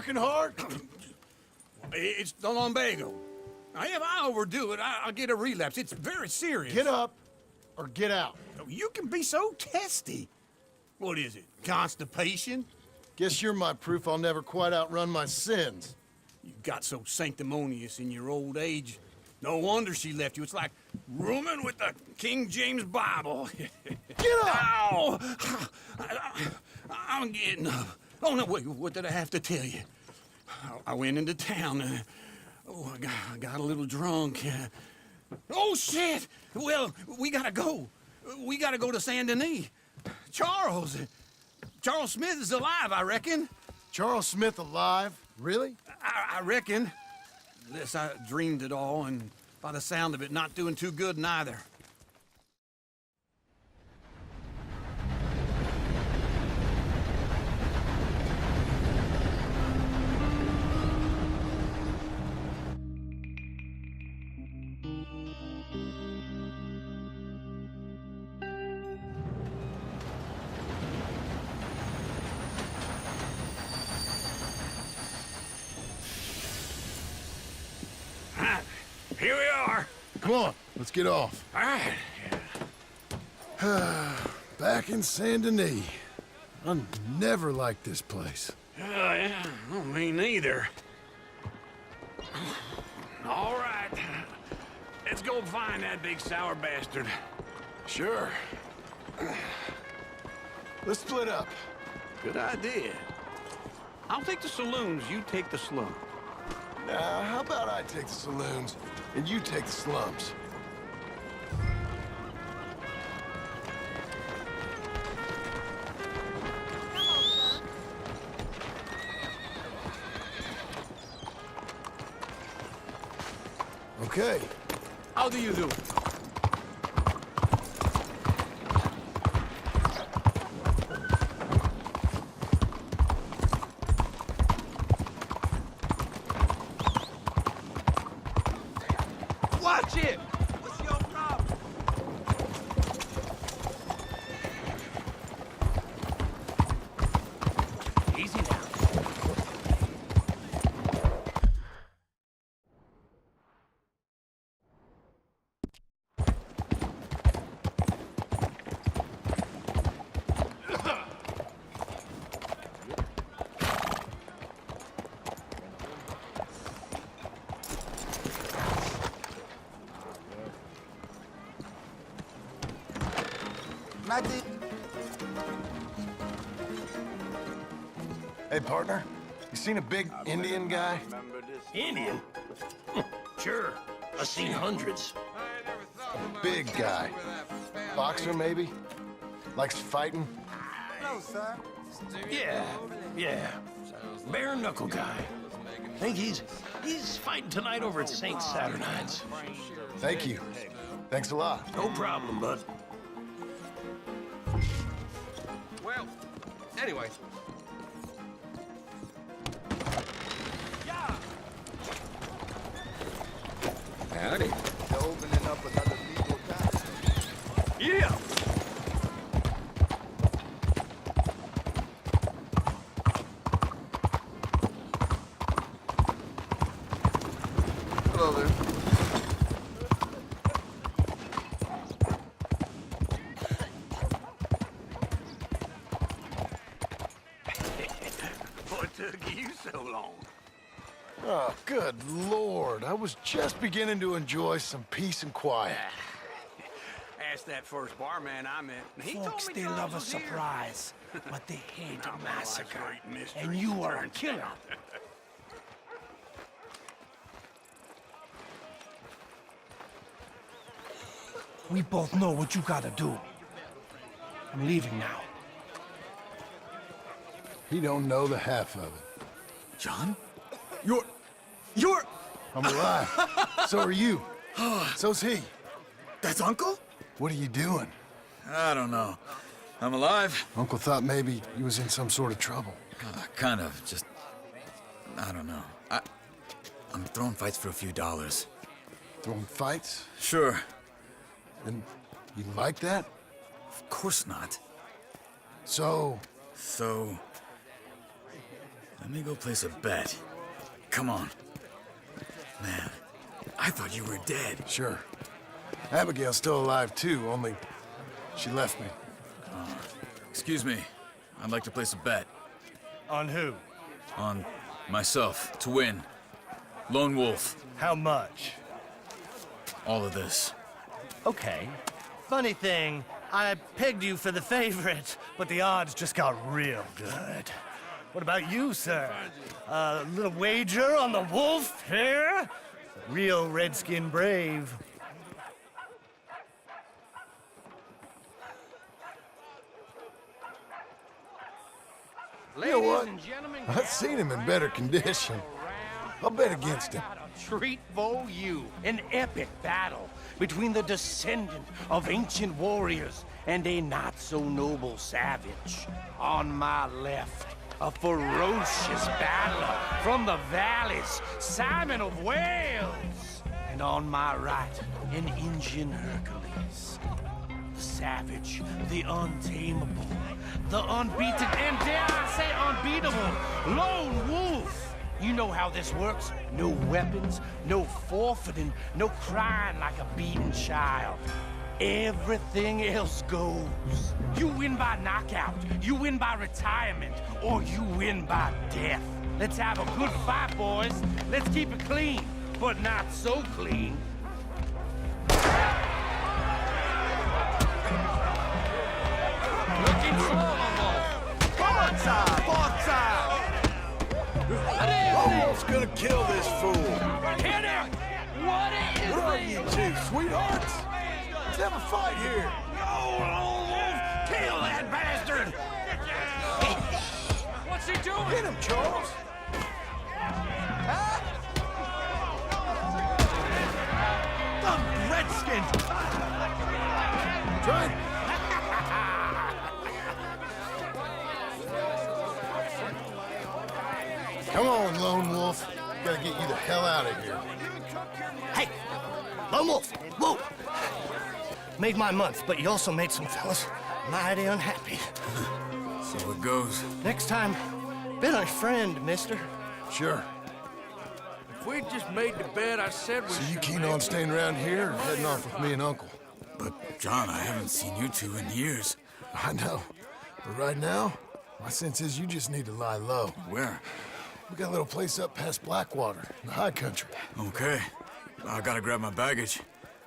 working hard? It's the lumbago. Now, if I overdo it, I'll get a relapse. It's very serious. Get up or get out. You can be so testy. What is it, constipation? Guess you're my proof I'll never quite outrun my sins. You got so sanctimonious in your old age. No wonder she left you. It's like rooming with the King James Bible. Get up! Ow! I'm getting up. Oh, no, wait, what did I have to tell you? I went into town. I got a little drunk. Oh, shit! Well, we gotta go. We gotta go to Saint Denis. Charles Smith is alive, I reckon. Charles Smith alive? Really? I reckon. Unless I dreamed it all, and by the sound of it, not doing too good neither. Here we are. Come on, let's get off. All right. Back in Saint Denis. I never liked this place. Yeah, no, me neither. All right. Let's go find that big sour bastard. Sure. Let's split up. Good idea. I'll take the saloons, you take the slum. Now, how about I take the saloons and you take the slums? Okay. How do you do? Watch it! What's your problem? Easy now. Hey, partner. You seen a big Indian guy? Indian? Sure. I've seen hundreds. A big guy. Boxer, maybe? Likes fighting? Yeah. Bare knuckle guy. Think he's fighting tonight over at St. Saturnine's. Thank you. Thanks a lot. No problem, bud. Well, anyway. Howdy. They're opening up another legal tax. Yeah! Hello there. What took you so long? Oh, good Lord. I was just beginning to enjoy some peace and quiet. Asked that first barman I met. And he Folks, told me they Charles love a was here. surprise, but they hate a massacre. great mystery. And you are a killer. We both know what you gotta do. I'm leaving now. He don't know the half of it. John? You're... I'm alive. So are you. So's he. That's Uncle? What are you doing? I don't know. I'm alive. Uncle thought maybe he was in some sort of trouble. Kind of. Just... I don't know. I'm throwing fights for a few dollars. Throwing fights? Sure. And you like that? Of course not. So... So... The Let me go place a bet. Come on. Man, I thought you were dead. Sure. Abigail's still alive, too, only she left me. Excuse me. I'd like to place a bet. On who? On myself, to win. Lone Wolf. How much? All of this. Okay. Funny thing, I pegged you for the favorite, but the odds just got real good. What about you, sir? A little wager on the wolf here? Real redskin brave. You know what? and gentlemen, I've seen him in better condition. I'll bet against him. Treat for you. An epic battle between the descendant of ancient warriors and a not-so-noble savage. On my left, a ferocious battler from the valleys, Simon of Wales. And on my right, an Indian Hercules. The savage, the untamable, the unbeaten, and dare I say unbeatable, Lone Wolf. You know how this works. No weapons, no forfeiting, no crying like a beaten child. Everything else goes. You win by knockout, you win by retirement, or you win by death. Let's have a good fight, boys. Let's keep it clean, but not so clean. Looking for Forza! Lone Wolf's gonna kill this fool. Hit him! What is What are you two, sweethearts? Let's have a fight here. Oh, Lone Wolf! Kill that bastard! what's he doing? Hit him, Charles. The Redskins! Try it. Come on, Lone Wolf. Gotta get you the hell out of here. Hey! Lone Wolf! Whoa! Made my month, but you also made some fellas mighty unhappy. So it goes. Next time, bet on your friend, mister. Sure. If we just made the bed, I said we So you should keen make on staying around here or heading off with me and Uncle? But, John, I haven't seen you two in years. I know. But right now, my sense is you just need to lie low. Where? We got a little place up past Blackwater, in the high country. Okay. I gotta grab my baggage.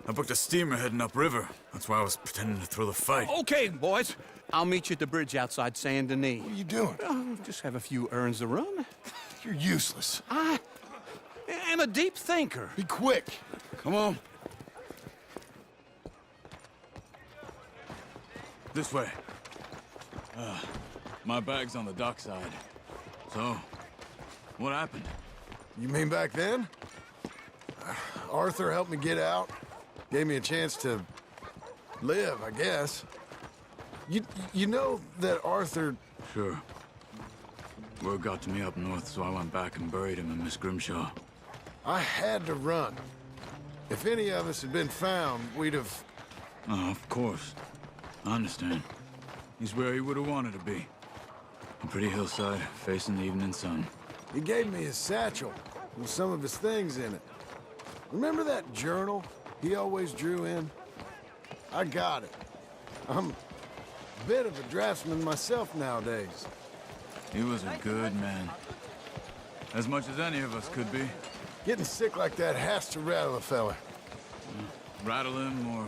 I booked a steamer heading upriver. That's why I was pretending to throw the fight. Okay, boys. I'll meet you at the bridge outside Saint Denis. What are you doing? Just have a few errands to run. You're useless. I am a deep thinker. Be quick. Come on. This way. My bag's on the dockside. So, what happened? You mean back then? Arthur helped me get out. Gave me a chance to live, I guess. You know that Arthur... Sure. Word got to me up north, so I went back and buried him in Miss Grimshaw. I had to run. If any of us had been found, we'd have... Oh, of course. I understand. He's where he would have wanted to be. A pretty hillside, facing the evening sun. He gave me his satchel with some of his things in it. Remember that journal he always drew in? I got it. I'm a bit of a draftsman myself nowadays. He was a good man. As much as any of us could be. Getting sick like that has to rattle a fella. Rattle him or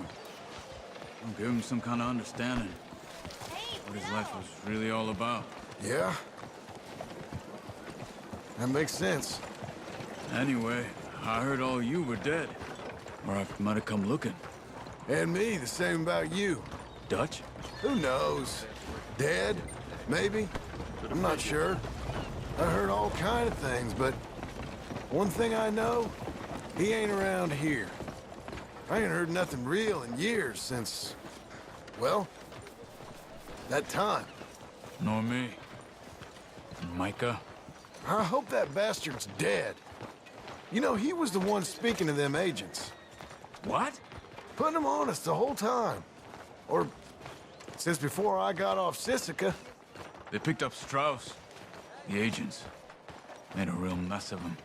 give him some kind of understanding. What his life was really all about. Yeah? That makes sense. Anyway, I heard all you were dead. Or I might have come looking. And me, the same about you. Dutch? Who knows? Dead? Maybe? I'm not sure. I heard all kind of things, but one thing I know, he ain't around here. I ain't heard nothing real in years since, well, that time. Nor me. And Micah? I hope that bastard's dead. You know, he was the one speaking to them agents. What? Putting them on us the whole time. Or since before I got off Sisika. They picked up Strauss. The agents. Made a real mess of him.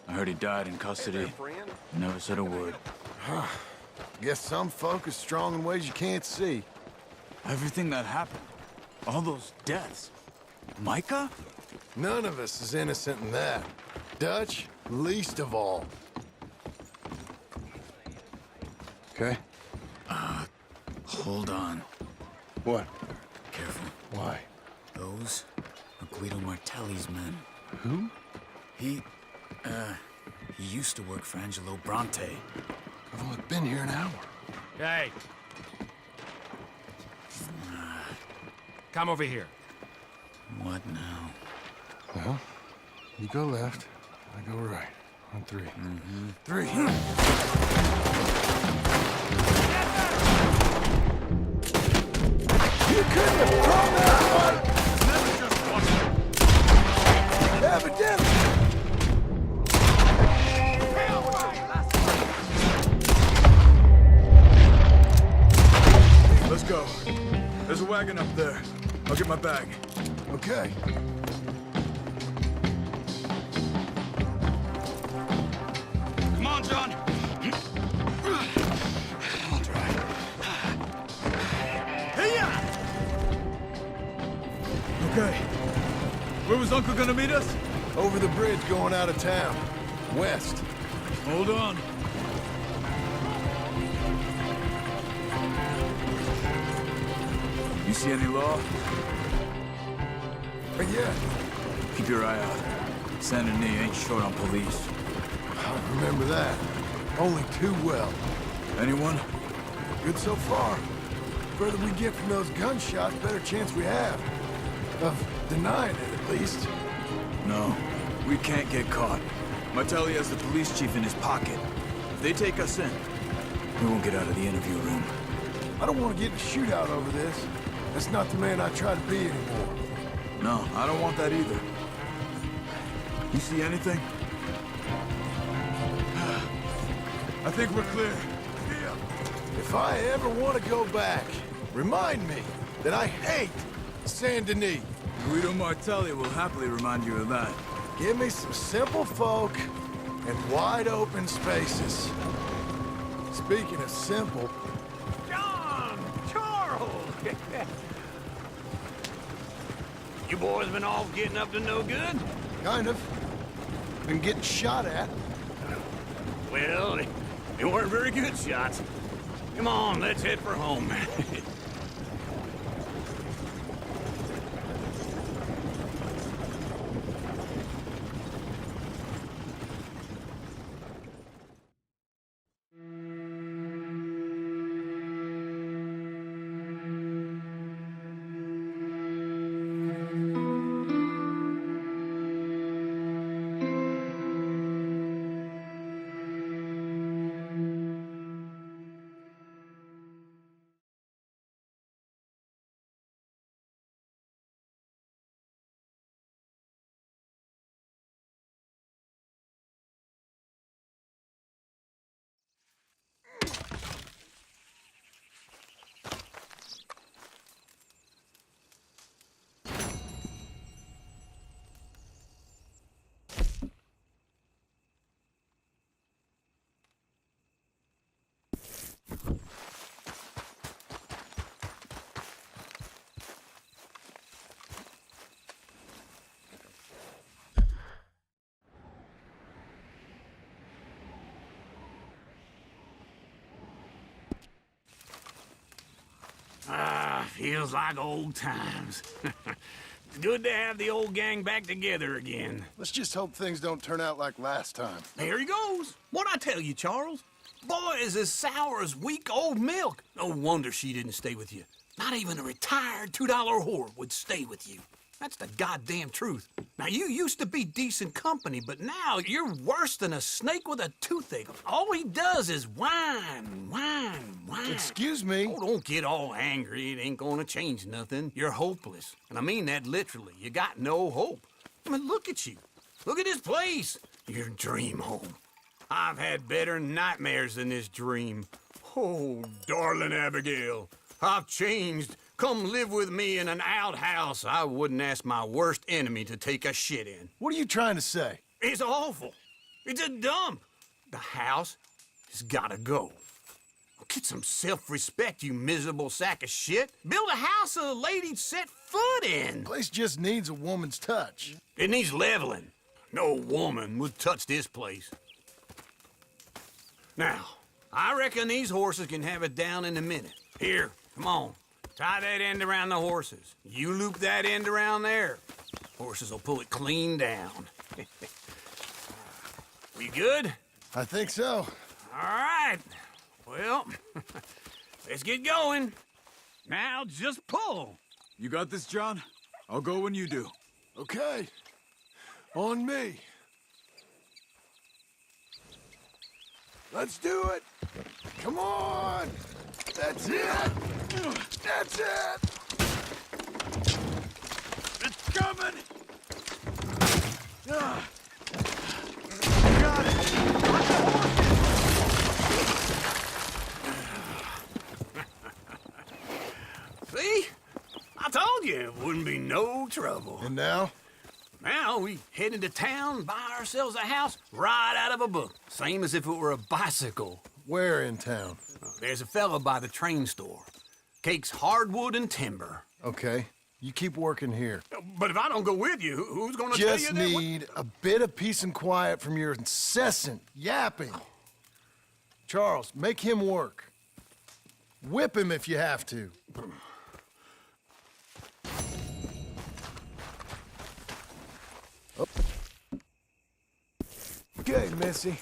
I heard he died in custody. Never said a word. Guess some folk is strong in ways you can't see. Everything that happened, all those deaths. Micah? None of us is innocent in that. Dutch, least of all. Okay? Hold on. What? Careful. Why? Those are Guido Martelli's men. Who? He used to work for Angelo Bronte. I've only been here an hour. Hey. Come over here. What now? Well, you go left, I go right. On three. Three. You couldn't have thrown that one! Evidently! Let's go. There's a wagon up there. I'll get my bag. Okay. Come on, John. I'll try. Okay. Where was Uncle gonna meet us? Over the bridge going out of town. West. Hold on. You see any law? Yeah, Keep your eye out. Saint Denis ain't short on police. I remember that. Only too well. Anyone? Good so far. Further we get from those gunshots, better chance we have. Of denying it, at least. No. We can't get caught. Martelli has the police chief in his pocket. If they take us in, we won't get out of the interview room. I don't want to get in a shootout over this. That's not the man I try to be anymore. No, I don't want that either. You see anything? I think we're clear. If I ever want to go back, remind me that I hate Saint Denis. Guido Martelli will happily remind you of that. Give me some simple folk and wide open spaces. Speaking of simple, John! Charles! You boys been all getting up to no good? kind of. Been getting shot at. Well, they weren't very good shots. Come on, let's head for home. Feels like old times. It's good to have the old gang back together again. Let's just hope things don't turn out like last time. There he goes. What'd I tell you, Charles? Boy is as sour as weak old milk. No wonder she didn't stay with you. Not even a retired $2 whore would stay with you. That's the goddamn truth. Now, you used to be decent company, but now you're worse than a snake with a toothache. All he does is whine, whine, whine. Excuse me? Oh, don't get all angry. It ain't gonna change nothing. You're hopeless. And I mean that literally. You got no hope. I mean, look at you. Look at this place. Your dream home. I've had better nightmares than this dream. Oh, darling Abigail, I've changed come live with me in an outhouse I wouldn't ask my worst enemy to take a shit in. What are you trying to say? It's awful. It's a dump. The house has gotta go. Get some self-respect, you miserable sack of shit. Build a house a lady'd set foot in. Place just needs a woman's touch. It needs leveling. No woman would touch this place. Now, I reckon these horses can have it down in a minute. Here, come on. Tie that end around the horses. You loop that end around there. Horses will pull it clean down. We good? I think so. All right. Well, let's get going. Now just pull. You got this, John? I'll go when you do. Okay. On me. Let's do it. Come on. That's it. That's it. It's coming. Got it. See? I told you it wouldn't be no trouble. And now? Now we head into town, buy ourselves a house right out of a book. Same as if it were a bicycle. Where in town? There's a fella by the train store. Cakes hardwood and timber. Okay. You keep working here. But if I don't go with you, who's gonna tell you Just that? need a bit of peace and quiet from your incessant yapping. Charles, make him work. Whip him if you have to. Oh. Okay, Missy.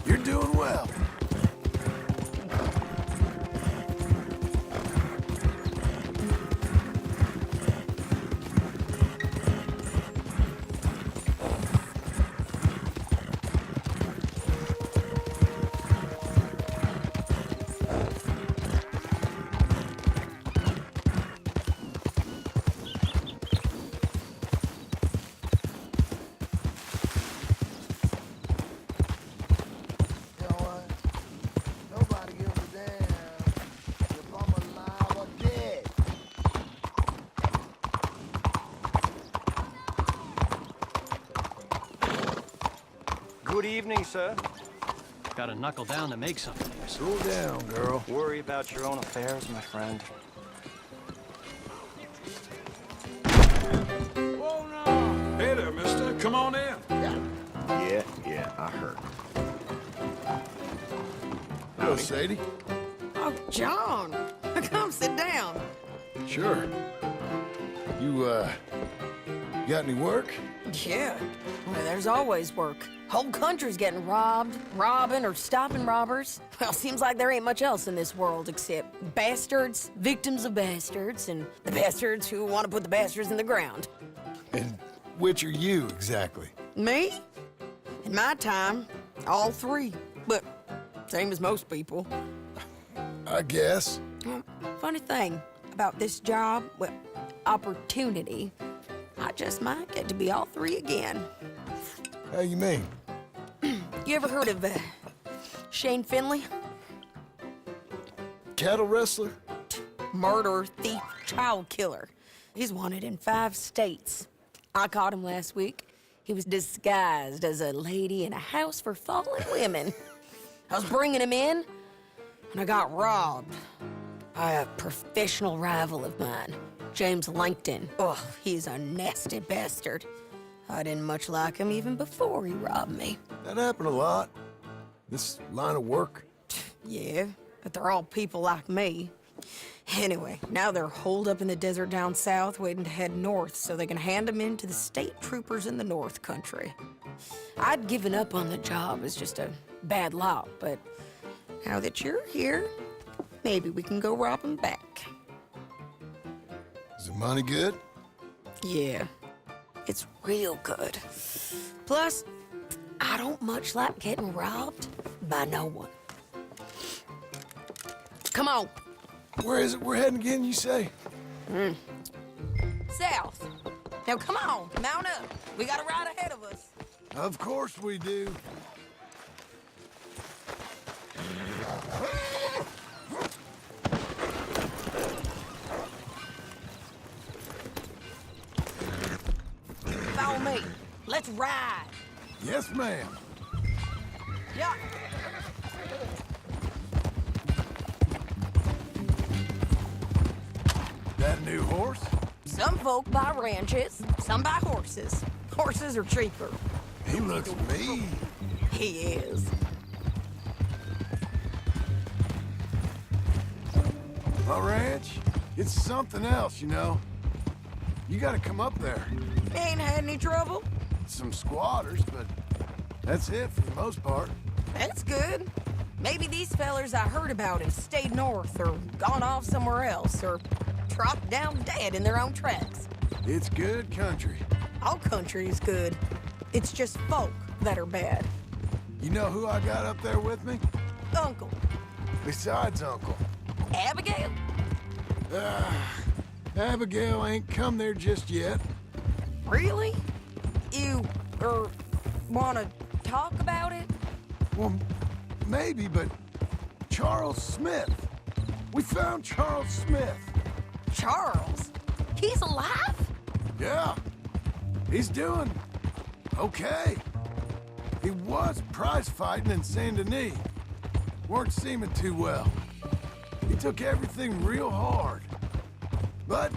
You're doing well. You know what? Nobody gives a damn if I'm alive or dead. Good evening, sir. Gotta knuckle down to make something here. Cool down, girl. Worry about your own affairs, my friend. Whoa, no! Hey there, mister. Come on in. Yeah, I heard. Hello, Sadie. Oh, John, come sit down. Sure. You, got any work? Yeah, well, there's always work. Whole country's getting robbed, robbing, or stopping robbers. Well, seems like there ain't much else in this world except bastards, victims of bastards, and the bastards who want to put the bastards in the ground. And which are you, exactly? Me? In my time, all three. But same as most people. I guess. Well, funny thing about this job, well, opportunity, I just might get to be all three again. How you mean? You ever heard of Shane Finley? Cattle wrestler? Murderer, thief, child killer. He's wanted in 5 states. I caught him last week. He was disguised as a lady in a house for fallen women. I was bringing him in, and I got robbed by a professional rival of mine, James Langton. Oh, he's a nasty bastard. I didn't much like him even before he robbed me. That happened a lot. This line of work. Yeah, but they're all people like me. Anyway, now they're holed up in the desert down south, waiting to head north so they can hand them in to the state troopers in the north country. I'd given up on the job as just a bad lot, but now that you're here, maybe we can go rob them back. Is the money good? Yeah, it's real good. Plus, I don't much like getting robbed by no one. Come on. Where is it we're heading again, you say? South. Now come on, mount up. We got a ride ahead of us. Of course we do. Follow me. Let's ride. Yes, ma'am. Yeah. That new horse? Some folk buy ranches, some buy horses. Horses are cheaper. He looks mean. He is. My ranch, it's something else, you know. You gotta come up there. Ain't had any trouble? Some squatters, but that's it for the most part. That's good. Maybe these fellers I heard about have stayed north or gone off somewhere else or dropped down dead in their own tracks. It's good country. All country is good. It's just folk that are bad. You know who I got up there with me? Uncle. Besides Uncle. Abigail? Abigail ain't come there just yet. Really? You, wanna talk about it? Well, maybe, but Charles Smith. We found Charles Smith. Charles? He's alive? Yeah. He's doing okay. He was prize fighting in Saint Denis. Weren't seeming too well. He took everything real hard. But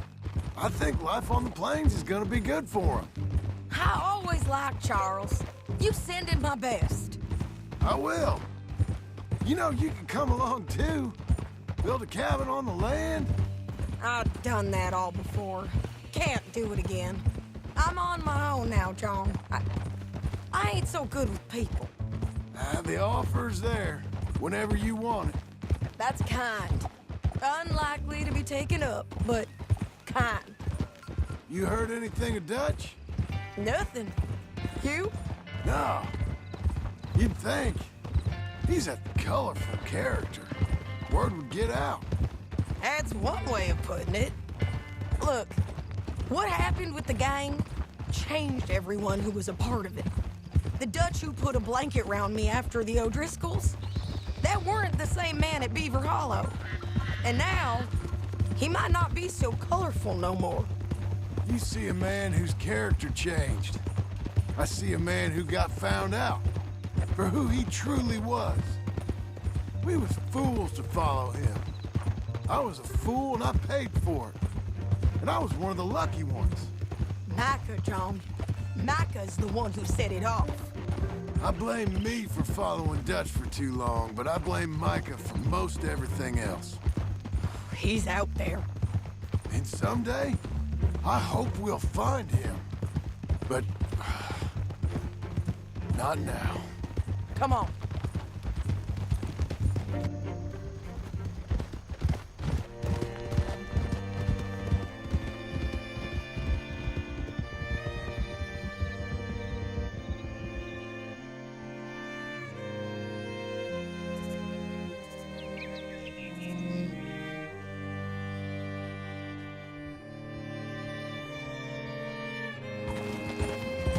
I think life on the plains is gonna be good for him. I always liked Charles. You send him my best. I will. You know, you can come along too. Build a cabin on the land. I've done that all before. Can't do it again. I'm on my own now, John. I ain't so good with people. The offer's there whenever you want it. That's kind. Unlikely to be taken up, but kind. You heard anything of Dutch? Nothing. You? No. You'd think. He's a colorful character. Word would get out. That's one way of putting it. Look, what happened with the gang changed everyone who was a part of it. The Dutch who put a blanket round me after the O'Driscolls, that weren't the same man at Beaver Hollow. And now, he might not be so colorful no more. You see a man whose character changed. I see a man who got found out for who he truly was. We was fools to follow him. I was a fool and I paid for it. And I was one of the lucky ones. Micah, John. Micah's the one who set it off. I blame me for following Dutch for too long, but I blame Micah for most everything else. He's out there. And someday, I hope we'll find him. But not now. Come on.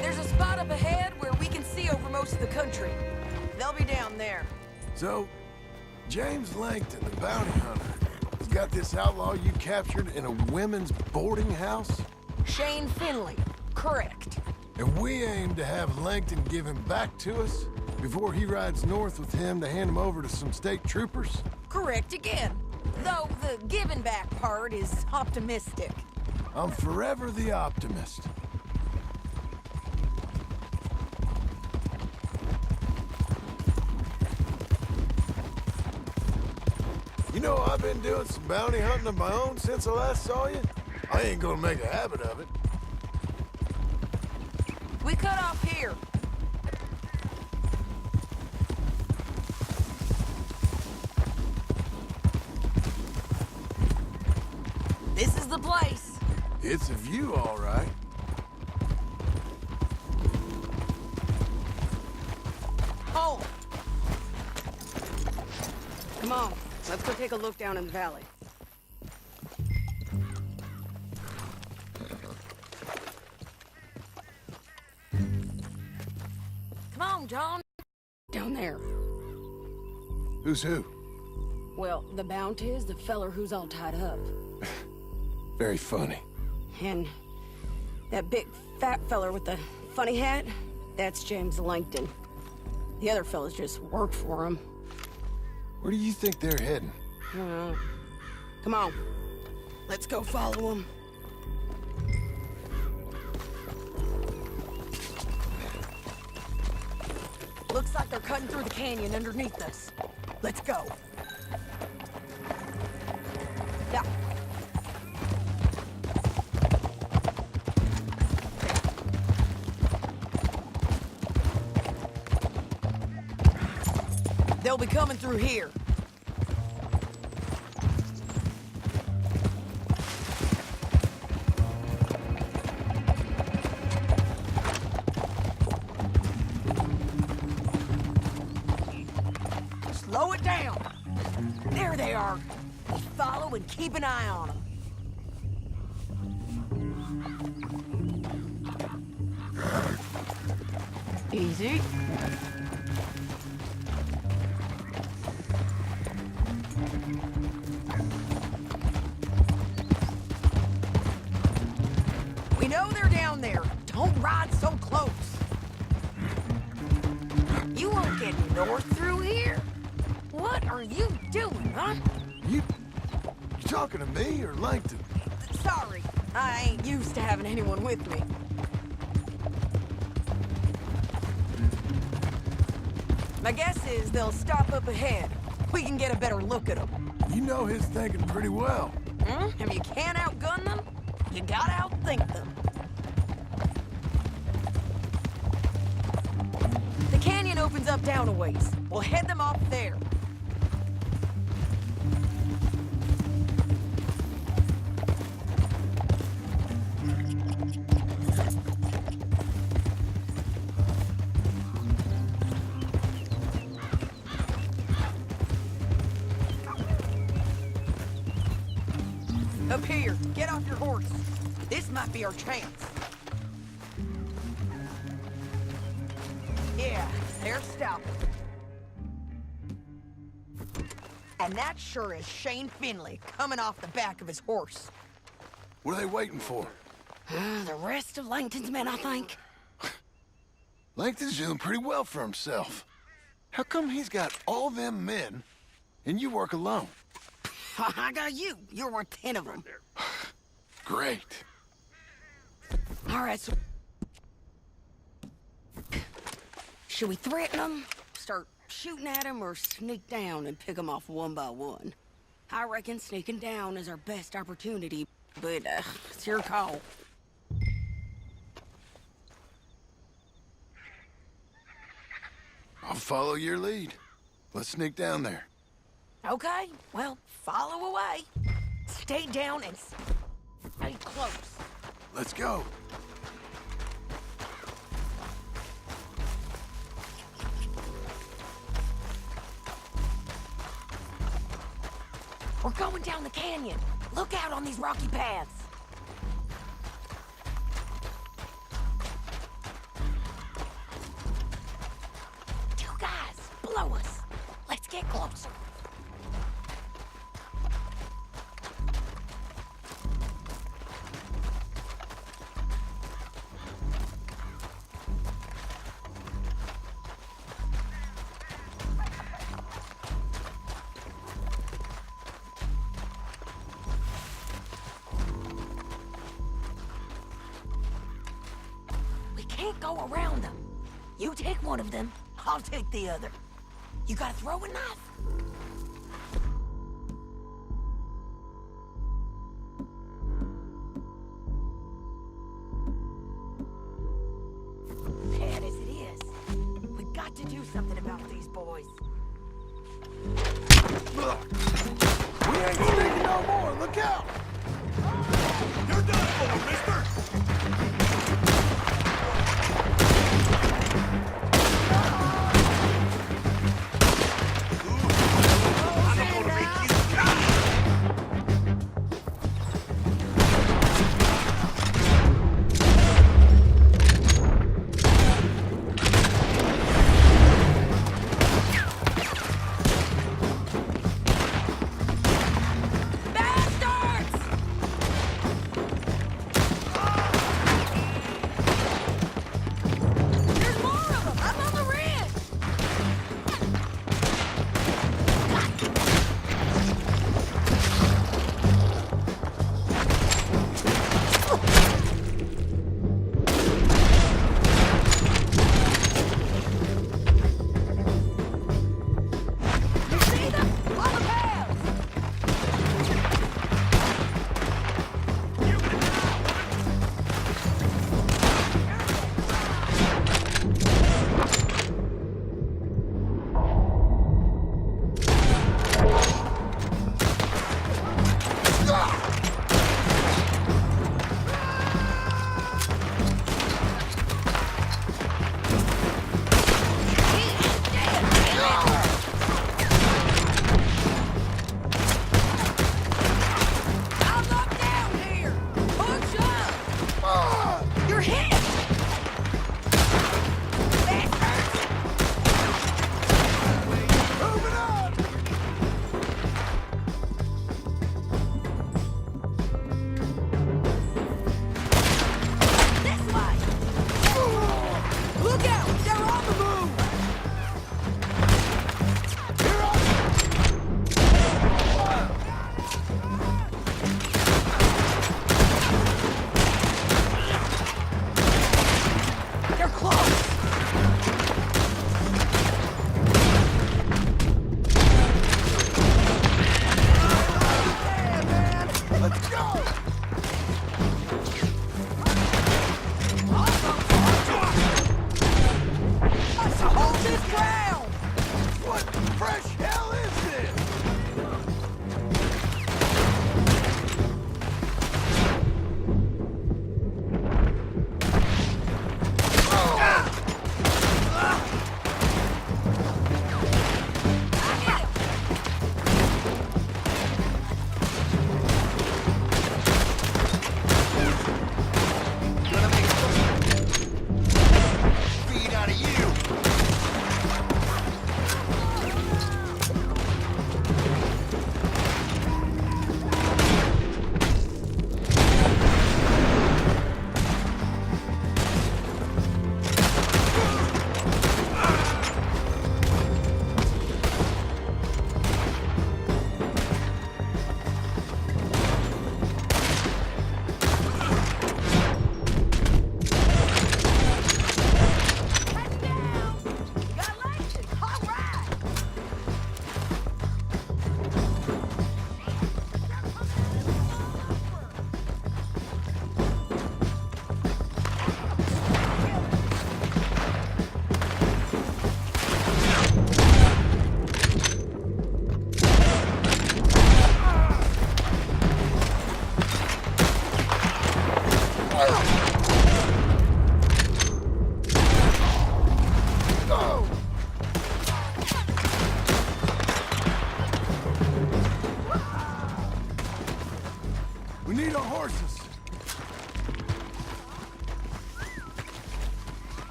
There's a spot up ahead where we can see over most of the country. They'll be down there. So, James Langton, the bounty hunter, has got this outlaw you captured in a women's boarding house? Shane Finley. Correct. And we aim to have Langton give him back to us before he rides north with him to hand him over to some state troopers? Correct again. Though the giving back part is optimistic. I'm forever the optimist. know I've been doing some bounty hunting of my own since I last saw you. I ain't gonna make a habit of it. We cut off here. This is the place. It's a view, all right. Oh! Come on, let's go take a look down in the valley. Come on, John. Down there. Who's who? Well, the bounty is the feller who's all tied up. Very funny. And that big fat feller with the funny hat, that's James Langton. The other fellas just work for him. Where do you think they're heading? Come on. Let's go follow them. Looks like they're cutting through the canyon underneath us. Let's go. Yeah. They'll be coming through here. Slow it down. There they are. We'll follow and keep an eye on them. Easy. We know they're down there. Don't ride so close. You won't get north through here. What are you doing, huh? You talking to me or Langton? Sorry, I ain't used to having anyone with me. My guess is they'll stop up ahead. We can get a better look at them. You know his thinking pretty well. If you can't outgun them, you gotta outthink them. The canyon opens up down a ways. We'll head them off there. Up here, get off your horse. This might be our chance. Yeah, they're stopping. And that sure is Shane Finley coming off the back of his horse. What are they waiting for? The rest of Langton's men, I think. Langton's doing pretty well for himself. How come he's got all them men and you work alone? I got you. You're worth 10 of them. Great. All right, so... Should we threaten them, start shooting at them, or sneak down and pick them off one by one? I reckon sneaking down is our best opportunity, but it's your call. I'll follow your lead. Let's sneak down there. Okay, well, follow away. Stay down and stay close. Let's go. We're going down the canyon. Look out on these rocky paths. Two guys below us. Let's get closer. Can't go around them. You take one of them, I'll take the other. You gotta throw a knife. boys. We ain't sneaking no more. Look out! You're done for, mister!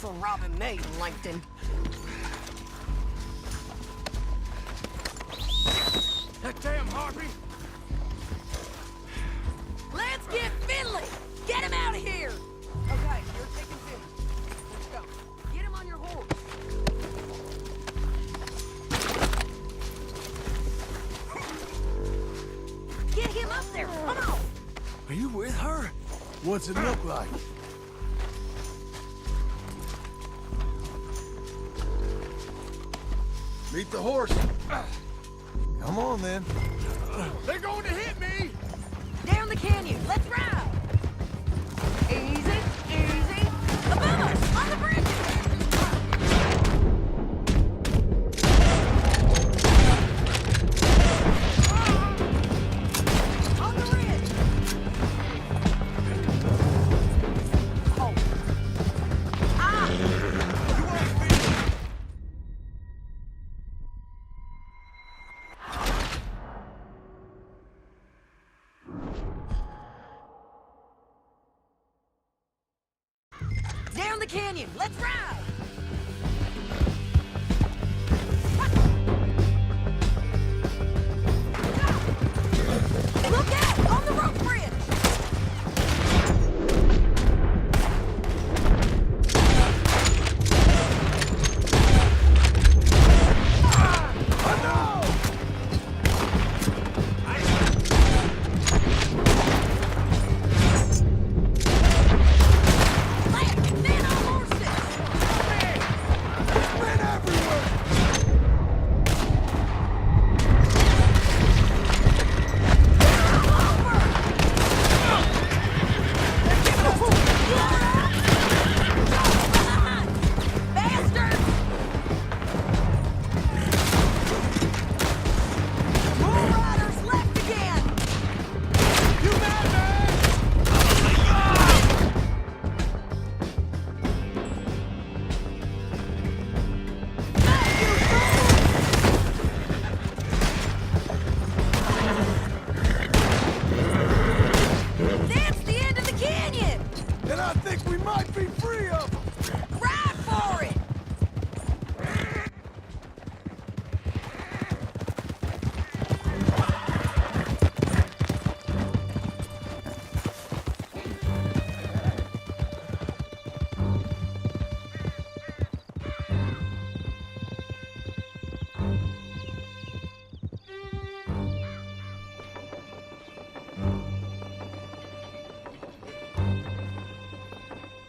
for robbing me, Langton. That damn Harvey! Let's get Finley! Get him out of here! Okay, you're taking Finley. Let's go. Get him on your horse. Get him up there! Come on! Are you with her? What's it look like? Meet the horse. Come on, then. They're going to hit me! Down the canyon! Let's ride! Easy, easy. canyon. Let's ride! Look out! On the rope bridge!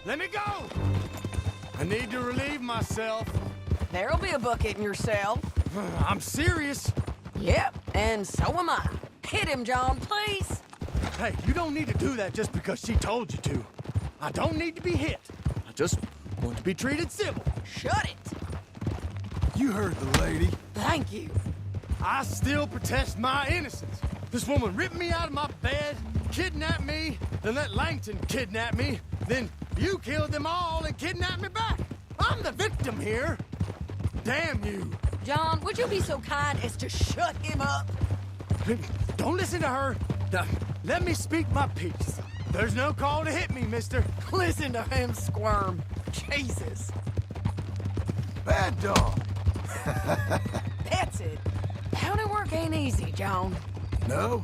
Let me go! I need to relieve myself. There'll be a bucket in your cell. I'm serious. Yep, and so am I. Hit him, John, please. Hey, you don't need to do that just because she told you to. I don't need to be hit. I just want to be treated civil. Shut it. You heard the lady. Thank you. I still protest my innocence. This woman ripped me out of my bed, kidnapped me, then let Langton kidnap me, then you killed them all and kidnapped me back. I'm the victim here. Damn you. John, would you be so kind as to shut him up? Don't listen to her. Let me speak my piece. There's no call to hit me, mister. Listen to him squirm. Jesus. Bad dog. That's it. County work ain't easy, John. No,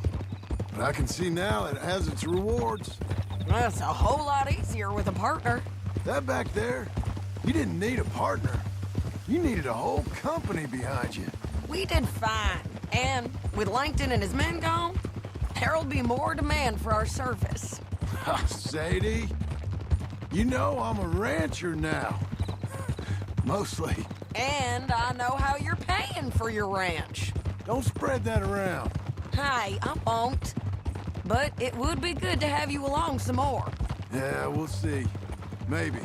but I can see now it has its rewards. That's a whole lot easier with a partner. That back there, you didn't need a partner. You needed a whole company behind you. We did fine. And with Langton and his men gone, there'll be more demand for our service. Sadie, you know I'm a rancher now. Mostly. And I know how you're paying for your ranch. Don't spread that around. Hey, I won't. But it would be good to have you along some more. Yeah, we'll see. Maybe.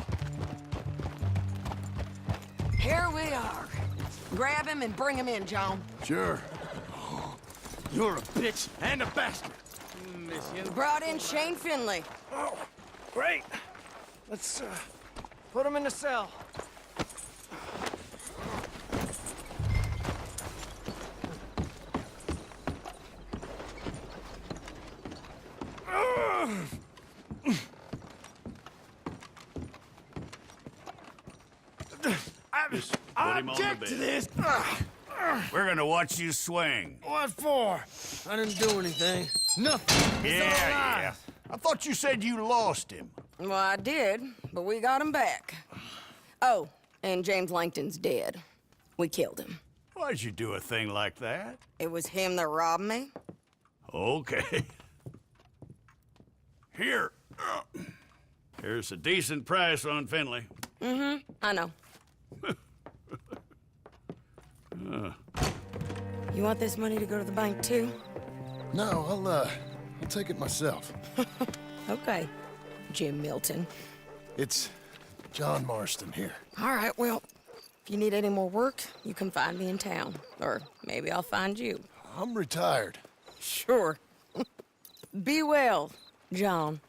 Here we are. Grab him and bring him in, John. Sure. You're a bitch and a bastard. Brought in Shane Finley. Oh, great. Let's put him in the cell. I object to this. We're gonna watch you swing. What for? I didn't do anything. Nothing. It's all Yeah. I thought you said you lost him. Well, I did, but we got him back. Oh, and James Langton's dead. We killed him. Why'd you do a thing like that? It was him that robbed me. Okay. Here. Here's a decent price on Finley. I know. You want this money to go to the bank, too? No, I'll take it myself. Okay, Jim Milton. It's John Marston here. All right, well, if you need any more work, you can find me in town. Or maybe I'll find you. I'm retired. Sure. Be well, John.